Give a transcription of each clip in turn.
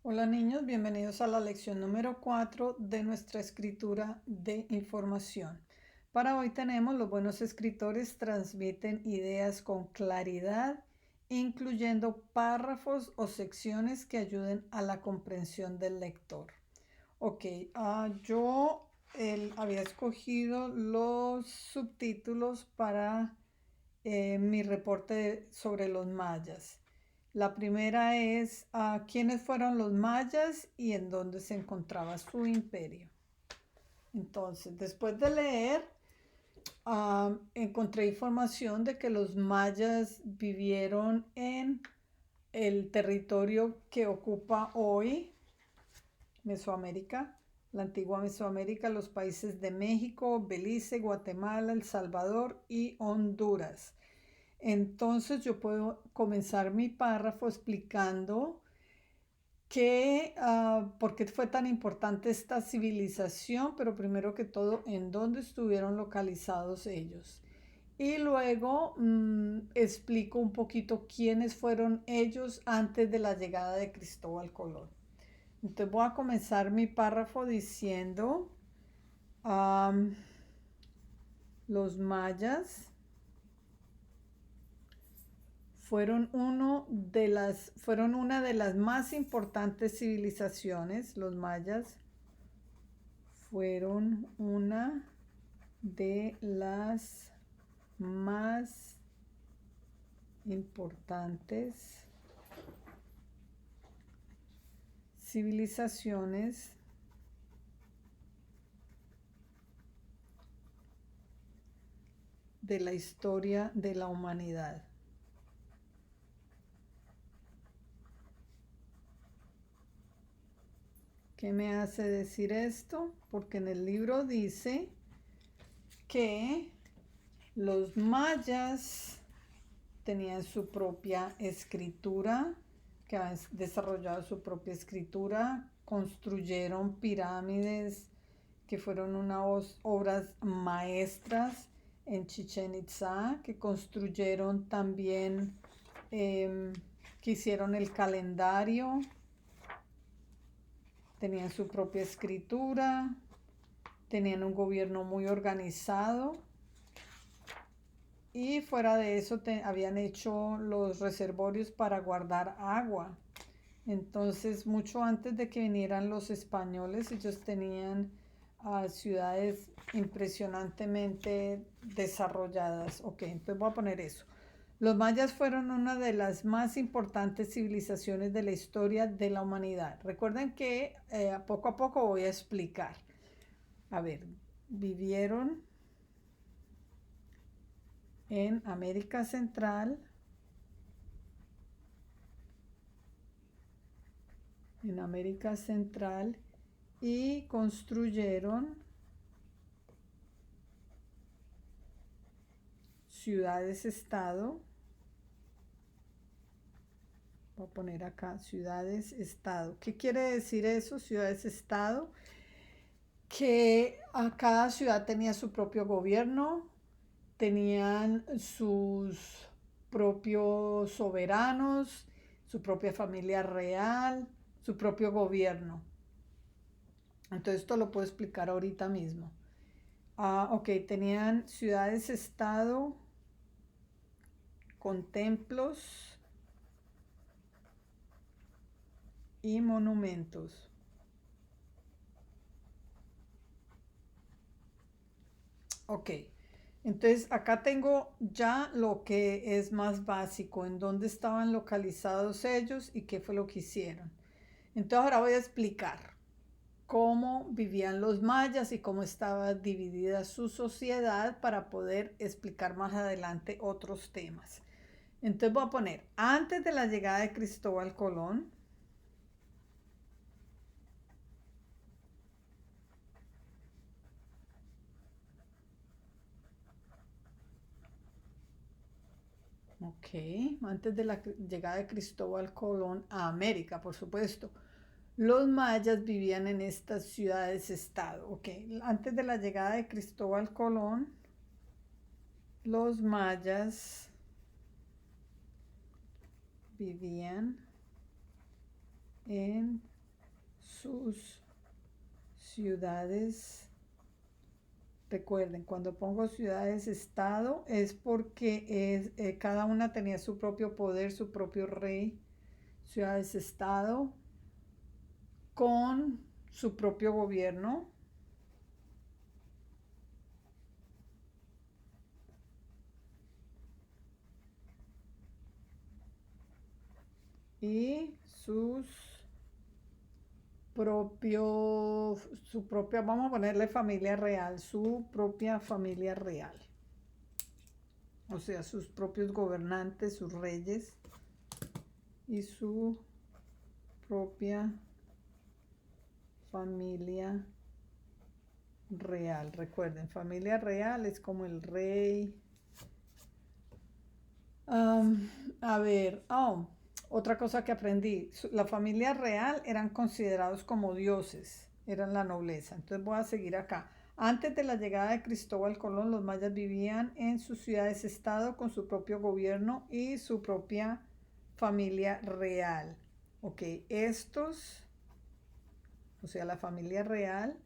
Hola niños, bienvenidos a la lección número 4 de nuestra escritura de información. Para hoy tenemos los buenos escritores transmiten ideas con claridad, incluyendo párrafos o secciones que ayuden a la comprensión del lector. Ok, yo había escogido los subtítulos para mi reporte sobre los mayas. La primera es quiénes fueron los mayas y en dónde se encontraba su imperio. Entonces, después de leer, encontré información de que los mayas vivieron en el territorio que ocupa hoy Mesoamérica, la antigua Mesoamérica, los países de México, Belice, Guatemala, El Salvador y Honduras. Entonces yo puedo comenzar mi párrafo explicando por qué fue tan importante esta civilización, pero primero que todo, en dónde estuvieron localizados ellos. Y luego explico un poquito quiénes fueron ellos antes de la llegada de Cristóbal Colón. Entonces voy a comenzar mi párrafo diciendo los mayas fueron una de las más importantes civilizaciones. Los mayas fueron una de las más importantes civilizaciones de la historia de la humanidad. ¿Qué me hace decir esto? Porque en el libro dice que los mayas tenían su propia escritura, que han desarrollado su propia escritura, construyeron pirámides que fueron unas obras maestras en Chichén Itzá, que construyeron también, que hicieron el calendario, tenían su propia escritura, tenían un gobierno muy organizado y fuera de eso habían hecho los reservorios para guardar agua. Entonces, mucho antes de que vinieran los españoles, ellos tenían ciudades impresionantemente desarrolladas. Ok, entonces voy a poner eso. Los mayas fueron una de las más importantes civilizaciones de la historia de la humanidad. Recuerden que poco a poco voy a explicar. A ver, vivieron en América Central, y construyeron ciudades-estado. Voy a poner acá ciudades-estado. ¿Qué quiere decir eso, ciudades-estado? Que a cada ciudad tenía su propio gobierno, tenían sus propios soberanos, su propia familia real, su propio gobierno. Entonces esto lo puedo explicar ahorita mismo. Ok, tenían ciudades-estado con templos y monumentos. Ok, entonces acá tengo ya lo que es más básico, en dónde estaban localizados ellos y qué fue lo que hicieron. Entonces ahora voy a explicar cómo vivían los mayas y cómo estaba dividida su sociedad para poder explicar más adelante otros temas. Entonces voy a poner, antes de la llegada de Cristóbal Colón, ok, antes de la llegada de Cristóbal Colón a América, por supuesto, los mayas vivían en estas ciudades-estado. Ok, antes de la llegada de Cristóbal Colón, los mayas vivían en sus ciudades. Recuerden, cuando pongo ciudades-estado es porque cada una tenía su propio poder, su propio rey. Ciudades-estado con su propio gobierno y su propia, vamos a ponerle familia real, su propia familia real. O sea, sus propios gobernantes, sus reyes y su propia familia real. Recuerden, familia real es como el rey. A ver, otra cosa que aprendí, la familia real eran considerados como dioses, eran la nobleza. Entonces voy a seguir acá. Antes de la llegada de Cristóbal Colón, los mayas vivían en sus ciudades-estado con su propio gobierno y su propia familia real. Ok, estos, o sea, la familia real,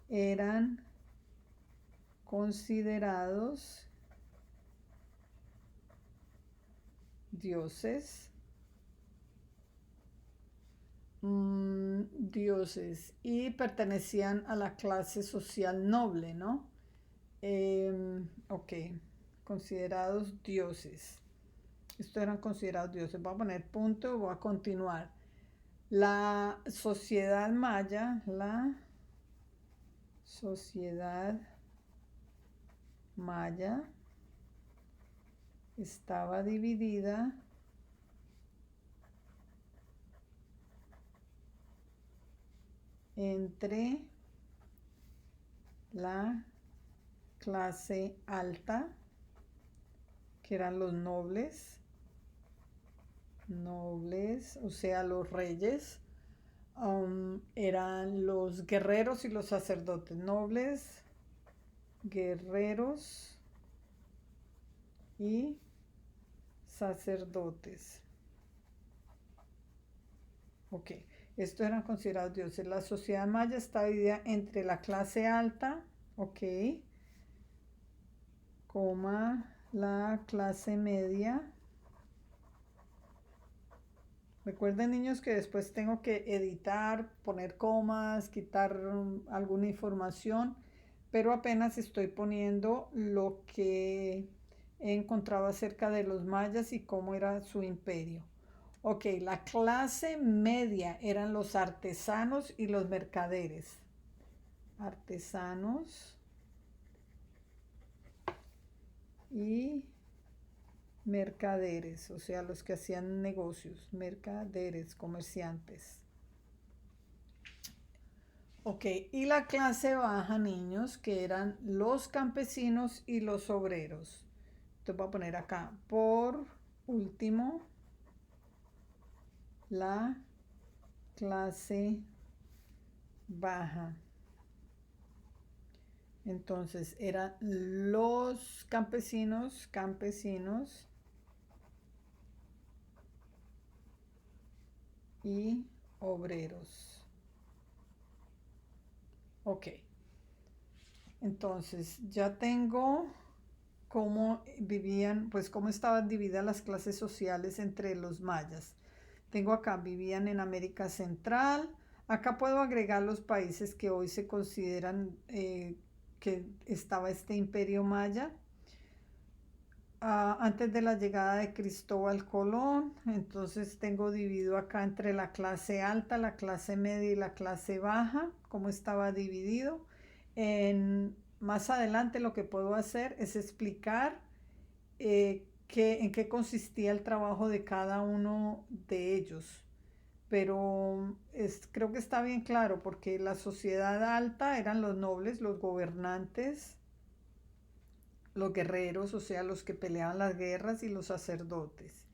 eran considerados dioses. Dioses y pertenecían a la clase social noble, ¿no? Ok, considerados dioses. Estos eran considerados dioses. Voy a poner punto, voy a continuar. La sociedad maya estaba dividida entre la clase alta, que eran los nobles, o sea, los reyes, eran los guerreros y los sacerdotes, nobles, guerreros y sacerdotes. Ok, estos eran considerados dioses. La sociedad maya está dividida entre la clase alta, ok, coma, la clase media. Recuerden, niños, que después tengo que editar, poner comas, quitar alguna información, pero apenas estoy poniendo lo que he encontrado acerca de los mayas y cómo era su imperio. Ok, la clase media eran los artesanos y los mercaderes. Artesanos y mercaderes, o sea, los que hacían negocios, mercaderes, comerciantes. Ok, y la clase baja, niños, que eran los campesinos y los obreros. Entonces voy a poner acá, por último, la clase baja. Entonces eran los campesinos y obreros. Ok. Entonces ya tengo cómo vivían, pues cómo estaban divididas las clases sociales entre los mayas. Tengo acá, vivían en América Central. Acá puedo agregar los países que hoy se consideran que estaba este imperio maya. Antes de la llegada de Cristóbal Colón, entonces tengo dividido acá entre la clase alta, la clase media y la clase baja, cómo estaba dividido. Más adelante lo que puedo hacer es explicar en qué consistía el trabajo de cada uno de ellos. Pero creo que está bien claro porque la sociedad alta eran los nobles, los gobernantes, los guerreros, o sea, los que peleaban las guerras y los sacerdotes.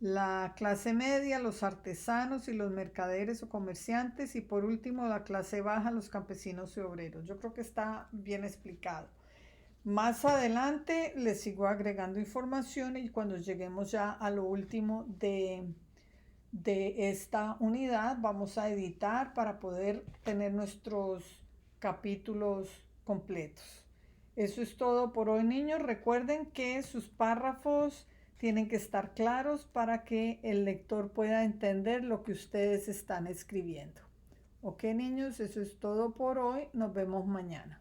La clase media, los artesanos y los mercaderes o comerciantes. Y por último, la clase baja, los campesinos y obreros. Yo creo que está bien explicado. Más adelante les sigo agregando información y cuando lleguemos ya a lo último de esta unidad. Vamos a editar para poder tener nuestros capítulos completos. Eso es todo por hoy, niños. Recuerden que sus párrafos tienen que estar claros para que el lector pueda entender lo que ustedes están escribiendo. Ok, niños, eso es todo por hoy. Nos vemos mañana.